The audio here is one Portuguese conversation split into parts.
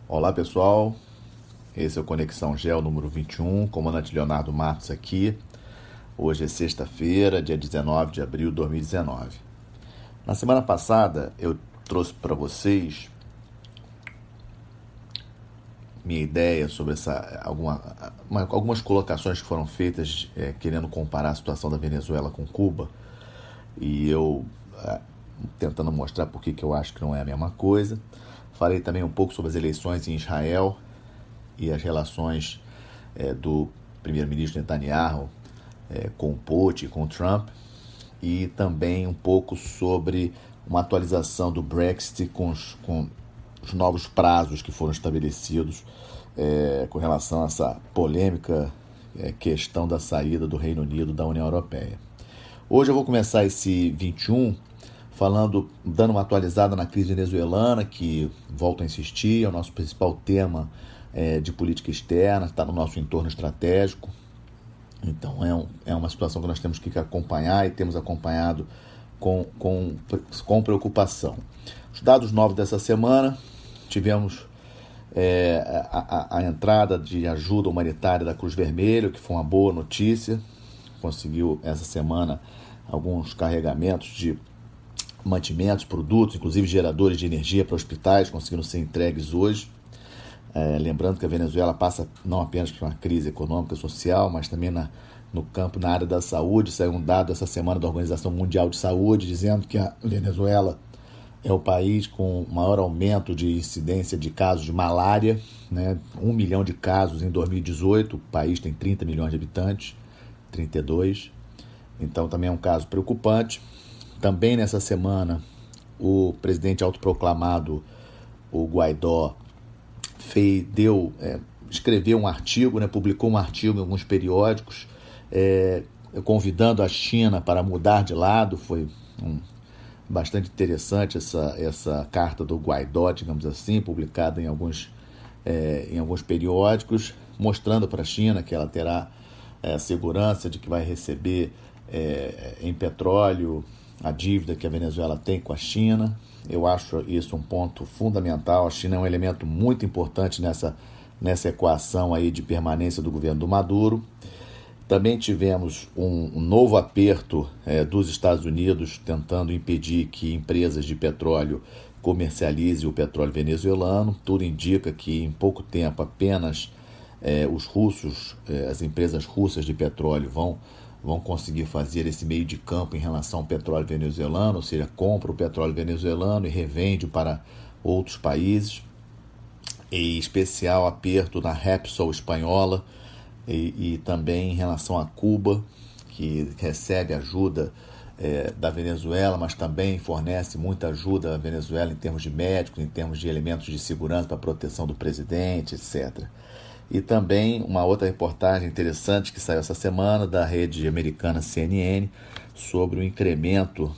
Olá pessoal, esse é o Conexão Gel número 21, comandante Leonardo Matos aqui. Hoje é sexta-feira, dia 19 de abril de 2019. Na semana passada eu trouxe para vocês minha ideia sobre algumas colocações que foram feitas querendo comparar a situação da Venezuela com Cuba. E eu tentando mostrar por que eu acho que não é a mesma coisa. Falei também um pouco sobre as eleições em Israel e as relações do primeiro-ministro Netanyahu com o Putin, com o Trump, e também um pouco sobre uma atualização do Brexit com os novos prazos que foram estabelecidos com relação a essa polêmica questão da saída do Reino Unido da União Europeia. Hoje eu vou começar esse 21 dando uma atualizada na crise venezuelana, que, volto a insistir, é o nosso principal tema de política externa, está no nosso entorno estratégico. Então é uma situação que nós temos que acompanhar e temos acompanhado com preocupação. Os dados novos dessa semana, tivemos a entrada de ajuda humanitária da Cruz Vermelha, que foi uma boa notícia. Conseguiu essa semana alguns carregamentos de mantimentos, produtos, inclusive geradores de energia para hospitais, conseguiram ser entregues hoje. Lembrando que a Venezuela passa não apenas por uma crise econômica e social, mas também na área da saúde. Saiu um dado essa semana da Organização Mundial de Saúde dizendo que a Venezuela é o país com maior aumento de incidência de casos de malária, né? 1 milhão de casos em 2018, o país tem 30 milhões de habitantes, 32, então também é um caso preocupante. Também nessa semana, o presidente autoproclamado, o Guaidó, escreveu um artigo, publicou um artigo em alguns periódicos, convidando a China para mudar de lado. Foi bastante interessante essa carta do Guaidó, digamos assim, publicada em alguns periódicos, mostrando para a China que ela terá segurança de que vai receber em petróleo a dívida que a Venezuela tem com a China. Eu acho isso um ponto fundamental. A China é um elemento muito importante nessa equação aí de permanência do governo do Maduro. Também tivemos um novo aperto dos Estados Unidos tentando impedir que empresas de petróleo comercializem o petróleo venezuelano. Tudo indica que em pouco tempo apenas os russos, as empresas russas de petróleo vão conseguir fazer esse meio de campo em relação ao petróleo venezuelano, ou seja, compra o petróleo venezuelano e revende para outros países. Em especial aperto na Repsol espanhola e também em relação a Cuba, que recebe ajuda da Venezuela, mas também fornece muita ajuda à Venezuela em termos de médicos, em termos de elementos de segurança para a proteção do presidente, etc. E também uma outra reportagem interessante que saiu essa semana da rede americana CNN sobre o incremento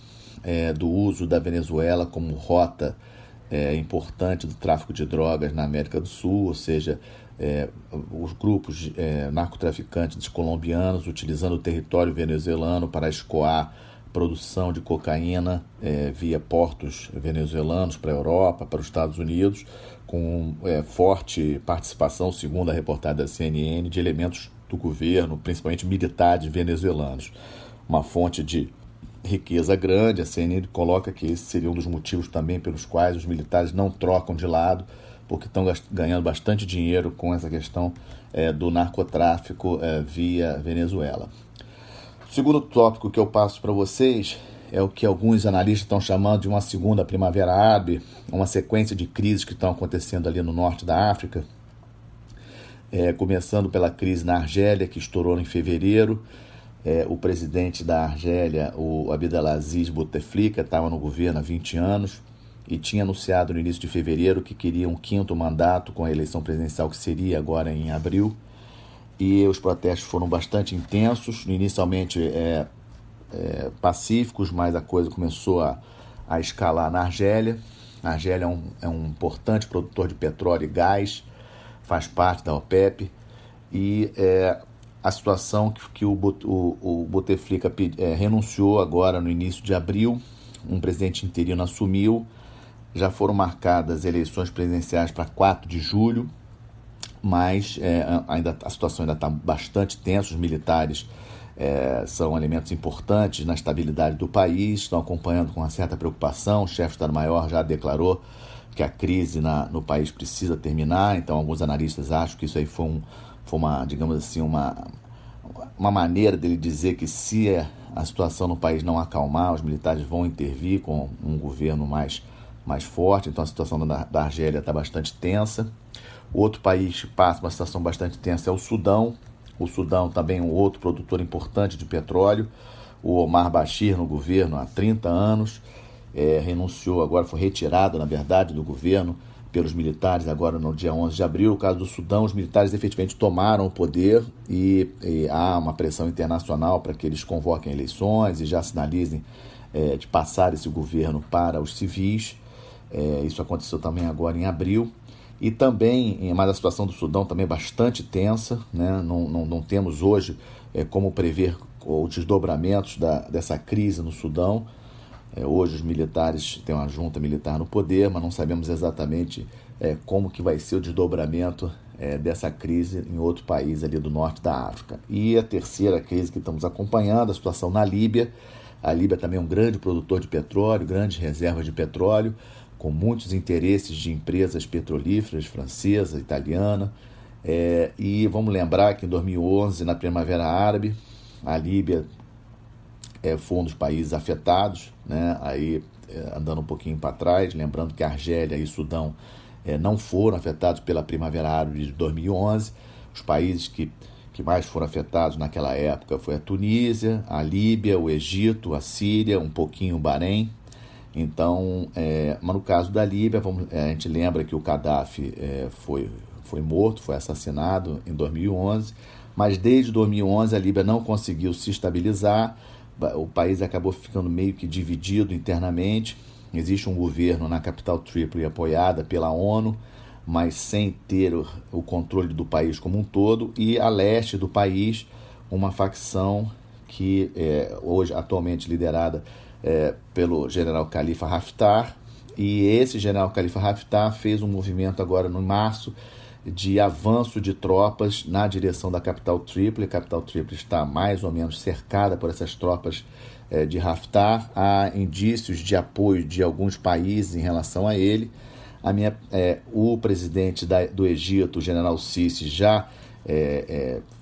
do uso da Venezuela como rota importante do tráfico de drogas na América do Sul, ou seja, os grupos narcotraficantes colombianos utilizando o território venezuelano para escoar produção de cocaína via portos venezuelanos para a Europa, para os Estados Unidos, com forte participação, segundo a reportagem da CNN, de elementos do governo, principalmente militares venezuelanos. Uma fonte de riqueza grande. A CNN coloca que esse seria um dos motivos também pelos quais os militares não trocam de lado, porque estão ganhando bastante dinheiro com essa questão do narcotráfico via Venezuela. O segundo tópico que eu passo para vocês é o que alguns analistas estão chamando de uma segunda primavera árabe, uma sequência de crises que estão acontecendo ali no norte da África, começando pela crise na Argélia, que estourou em fevereiro. O presidente da Argélia, o Abdelaziz Bouteflika, estava no governo há 20 anos e tinha anunciado no início de fevereiro que queria um quinto mandato com a eleição presidencial que seria agora em abril. E os protestos foram bastante intensos, inicialmente pacíficos, mas a coisa começou a escalar na Argélia. A Argélia é um importante produtor de petróleo e gás, faz parte da OPEP, e a situação que o Bouteflika renunciou agora no início de abril, um presidente interino assumiu, Já foram marcadas eleições presidenciais para 4 de julho, mas ainda, a situação ainda está bastante tensa. Os militares são elementos importantes na estabilidade do país, estão acompanhando com uma certa preocupação. O chefe de Estado-Maior já declarou que a crise no país precisa terminar, então alguns analistas acham que isso aí foi uma, digamos assim, uma maneira dele dizer que se a situação no país não acalmar, os militares vão intervir com um governo mais forte. Então a situação da Argélia está bastante tensa. Outro país que passa uma situação bastante tensa é o Sudão. O Sudão também é um outro produtor importante de petróleo. O Omar Bashir no governo há 30 anos, renunciou, agora foi retirado, na verdade, do governo pelos militares agora no dia 11 de abril. No caso do Sudão, os militares efetivamente tomaram o poder e há uma pressão internacional para que eles convoquem eleições e já sinalizem de passar esse governo para os civis. Isso aconteceu também agora em abril. E também, mas a situação do Sudão também é bastante tensa, né? Não temos hoje como prever os desdobramentos dessa crise no Sudão. Hoje os militares têm uma junta militar no poder, mas não sabemos exatamente como que vai ser o desdobramento dessa crise em outro país ali do norte da África. E a terceira crise que estamos acompanhando, a situação na Líbia. A Líbia também é um grande produtor de petróleo, grandes reservas de petróleo, com muitos interesses de empresas petrolíferas, francesa, italiana. E vamos lembrar que em 2011, na Primavera Árabe, a Líbia foi um dos países afetados, né? Aí, andando um pouquinho para trás, lembrando que a Argélia e o Sudão não foram afetados pela Primavera Árabe de 2011. Os países que mais foram afetados naquela época foi a Tunísia, a Líbia, o Egito, a Síria, um pouquinho o Bahrein. Então, mas no caso da Líbia, a gente lembra que o Gaddafi foi morto, foi assassinado em 2011, mas desde 2011 a Líbia não conseguiu se estabilizar. O país acabou ficando meio que dividido internamente. Existe um governo na capital Trípoli apoiada pela ONU, mas sem ter o controle do país como um todo, e a leste do país uma facção que hoje atualmente liderada pelo general Khalifa Haftar. E esse general Khalifa Haftar fez um movimento agora no março de avanço de tropas na direção da capital Trípoli. A capital Trípoli está mais ou menos cercada por essas tropas de Haftar. Há indícios de apoio de alguns países em relação a ele. O presidente do Egito, o general Sisi, já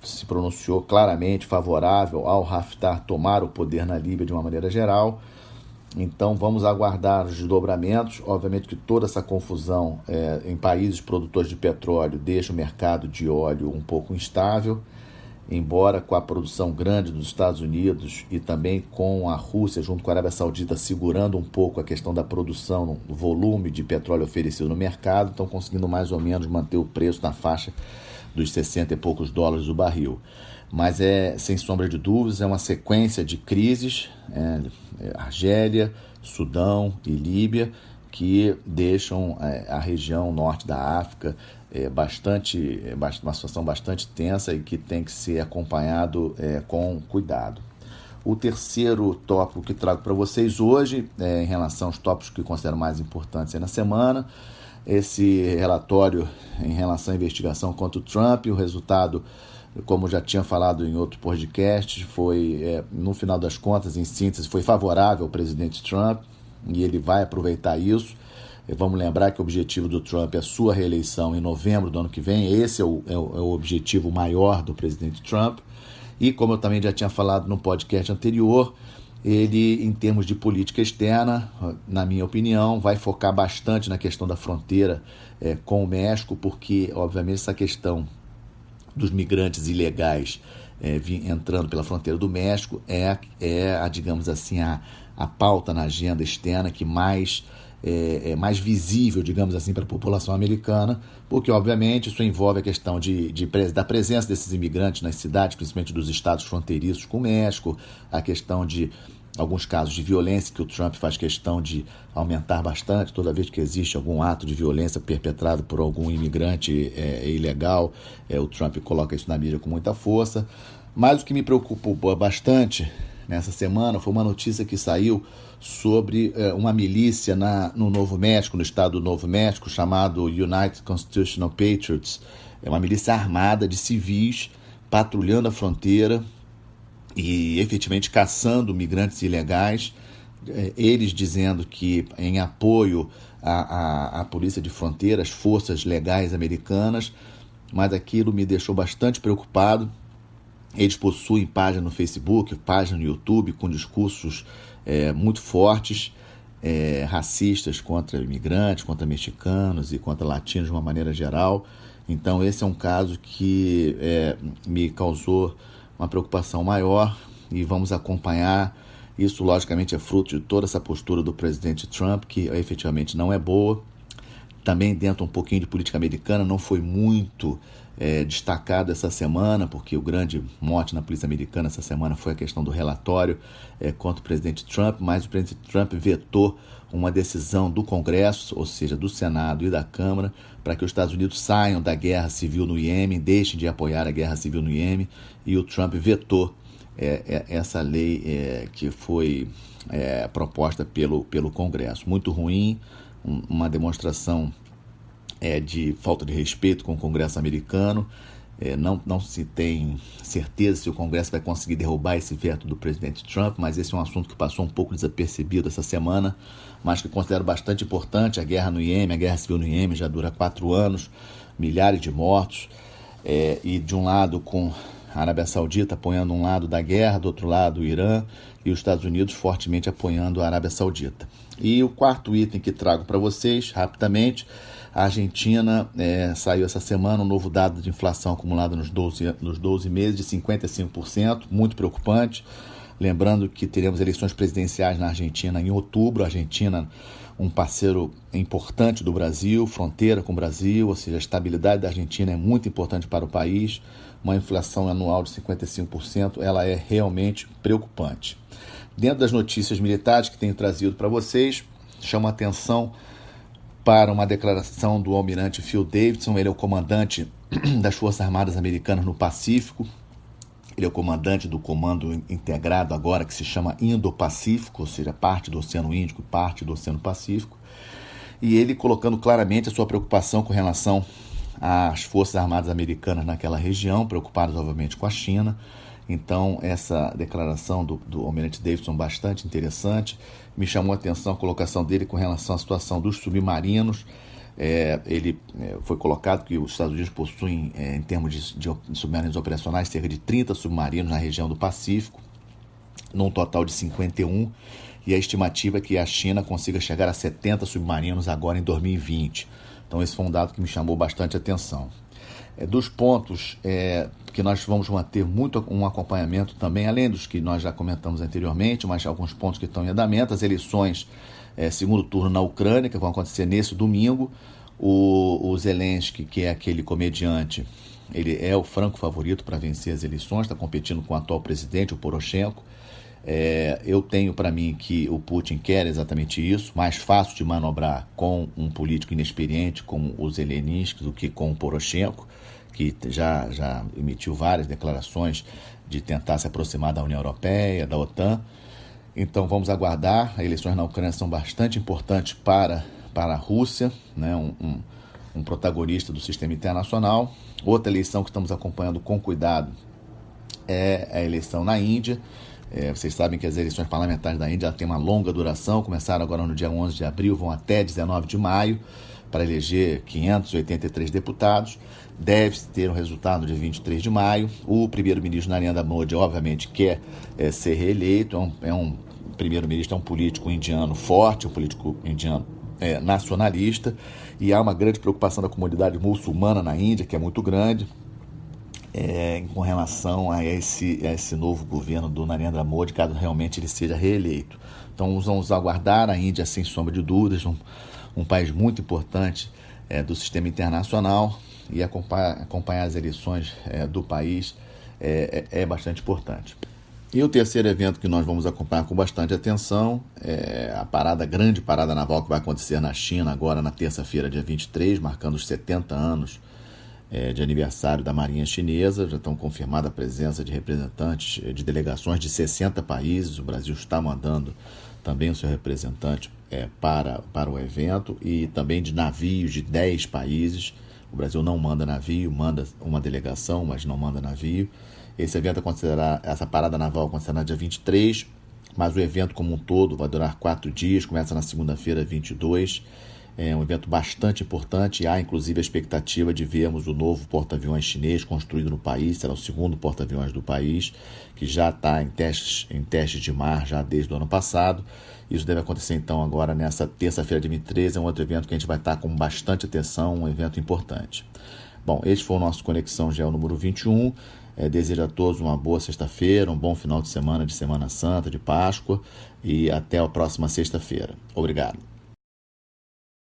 se pronunciou claramente favorável ao Haftar tomar o poder na Líbia de uma maneira geral. Então vamos aguardar os desdobramentos. Obviamente que toda essa confusão em países produtores de petróleo deixa o mercado de óleo um pouco instável, embora com a produção grande dos Estados Unidos e também com a Rússia junto com a Arábia Saudita segurando um pouco a questão da produção, do volume de petróleo oferecido no mercado, estão conseguindo mais ou menos manter o preço na faixa dos 60 e poucos dólares o barril. Mas sem sombra de dúvidas, é uma sequência de crises, Argélia, Sudão e Líbia, que deixam a região norte da África uma situação bastante tensa e que tem que ser acompanhado com cuidado. O terceiro tópico que trago para vocês hoje, em relação aos tópicos que considero mais importantes na semana, esse relatório em relação à investigação contra o Trump. O resultado, como já tinha falado em outro podcast, foi, no final das contas, em síntese, foi favorável ao presidente Trump e ele vai aproveitar isso. Vamos lembrar que o objetivo do Trump é a sua reeleição em novembro do ano que vem. Esse é o objetivo maior do presidente Trump. E como eu também já tinha falado no podcast anterior, ele, em termos de política externa, na minha opinião, vai focar bastante na questão da fronteira com o México, porque, obviamente, essa questão dos migrantes ilegais entrando pela fronteira do México digamos assim, a pauta na agenda externa que mais visível, digamos assim, para a população americana, porque, obviamente, isso envolve a questão da presença desses imigrantes nas cidades, principalmente dos estados fronteiriços com o México, a questão de alguns casos de violência que o Trump faz questão de aumentar bastante. Toda vez que existe algum ato de violência perpetrado por algum imigrante ilegal, o Trump coloca isso na mídia com muita força. Mas o que me preocupou bastante nessa semana foi uma notícia que saiu sobre uma milícia no Novo México, no estado do Novo México, chamado United Constitutional Patriots. É uma milícia armada de civis patrulhando a fronteira e efetivamente caçando migrantes ilegais, eles dizendo que em apoio à polícia de fronteira, às forças legais americanas, mas aquilo me deixou bastante preocupado. Eles possuem página no Facebook, página no YouTube, com discursos muito fortes, racistas contra imigrantes, contra mexicanos e contra latinos de uma maneira geral. Então esse é um caso que me causou uma preocupação maior e vamos acompanhar. Isso, logicamente, é fruto de toda essa postura do presidente Trump, que efetivamente não é boa. Também dentro um pouquinho de política americana, não foi muito destacado essa semana, porque o grande mote na polícia americana essa semana foi a questão do relatório contra o presidente Trump, mas o presidente Trump vetou uma decisão do Congresso, ou seja, do Senado e da Câmara, para que os Estados Unidos saiam da guerra civil no Iêmen, deixem de apoiar a guerra civil no Iêmen, e o Trump vetou essa lei que foi proposta pelo Congresso. Muito ruim, uma demonstração de falta de respeito com o Congresso americano. Não se tem certeza se o Congresso vai conseguir derrubar esse veto do presidente Trump, mas esse é um assunto que passou um pouco desapercebido essa semana, mas que considero bastante importante. A guerra no Iêmen, a guerra civil no Iêmen já dura 4 anos, milhares de mortos, e de um lado com a Arábia Saudita apoiando um lado da guerra, do outro lado o Irã, e os Estados Unidos fortemente apoiando a Arábia Saudita. E o quarto item que trago para vocês, rapidamente, a Argentina saiu essa semana um novo dado de inflação acumulada nos 12 meses de 55%, muito preocupante. Lembrando que teremos eleições presidenciais na Argentina em outubro. A Argentina, um parceiro importante do Brasil, fronteira com o Brasil, ou seja, a estabilidade da Argentina é muito importante para o país. Uma inflação anual de 55%, ela é realmente preocupante. Dentro das notícias militares que tenho trazido para vocês, chamo a atenção para uma declaração do almirante Phil Davidson. Ele é o comandante das Forças Armadas Americanas no Pacífico. Ele é o comandante do comando integrado agora, que se chama Indo-Pacífico, ou seja, parte do Oceano Índico e parte do Oceano Pacífico. E ele colocando claramente a sua preocupação com relação às Forças Armadas Americanas naquela região, preocupadas, obviamente, com a China. Então, essa declaração do almirante Davidson, bastante interessante. Me chamou a atenção a colocação dele com relação à situação dos submarinos. Ele foi colocado que os Estados Unidos possuem, em termos de submarinos operacionais, cerca de 30 submarinos na região do Pacífico, num total de 51, e a estimativa é que a China consiga chegar a 70 submarinos agora em 2020. Então esse foi um dado que me chamou bastante atenção. Dos pontos que nós vamos manter muito um acompanhamento também, além dos que nós já comentamos anteriormente, mas alguns pontos que estão em andamento, as eleições segundo turno na Ucrânia, que vão acontecer nesse domingo. O Zelensky, que é aquele comediante, ele é o franco favorito para vencer as eleições, está competindo com o atual presidente, o Poroshenko. Eu tenho para mim que o Putin quer exatamente isso, mais fácil de manobrar com um político inexperiente como o Zelensky do que com o Poroshenko, que já emitiu várias declarações de tentar se aproximar da União Europeia, da OTAN. Então vamos aguardar. As eleições na Ucrânia são bastante importantes para a Rússia, né? um protagonista do sistema internacional. Outra eleição que estamos acompanhando com cuidado é a eleição na Índia. Vocês sabem que as eleições parlamentares da Índia têm uma longa duração, começaram agora no dia 11 de abril, vão até 19 de maio, para eleger 583 deputados. Deve-se ter um resultado de 23 de maio. O primeiro-ministro Narendra Modi, obviamente, quer ser reeleito. O primeiro-ministro é um político indiano forte, um político indiano nacionalista, e há uma grande preocupação da comunidade muçulmana na Índia, que é muito grande, com relação a esse novo governo do Narendra Modi, caso realmente ele seja reeleito. Então vamos aguardar. A Índia, sem sombra de dúvidas, um país muito importante do sistema internacional, e acompanhar as eleições do país é bastante importante. E o terceiro evento que nós vamos acompanhar com bastante atenção é a grande parada naval que vai acontecer na China agora na terça-feira, dia 23, marcando os 70 anos de aniversário da Marinha Chinesa. Já estão confirmada a presença de representantes de delegações de 60 países. O Brasil está mandando também o seu representante para o evento, e também de navios de 10 países. O Brasil não manda navio, manda uma delegação, mas não manda navio. Esse evento essa parada naval é considerada dia 23, mas o evento como um todo vai durar 4 dias, começa na segunda-feira, 22. É um evento bastante importante, e há inclusive a expectativa de vermos o novo porta-aviões chinês construído no país. Será o segundo porta-aviões do país, que já está em testes de mar já desde o ano passado. Isso deve acontecer então agora nessa terça-feira de 23, é um outro evento que a gente vai estar com bastante atenção, um evento importante. Bom, este foi o nosso Conexão GEO número 21. Desejo a todos uma boa sexta-feira, um bom final de Semana Santa, de Páscoa, e até a próxima sexta-feira. Obrigado.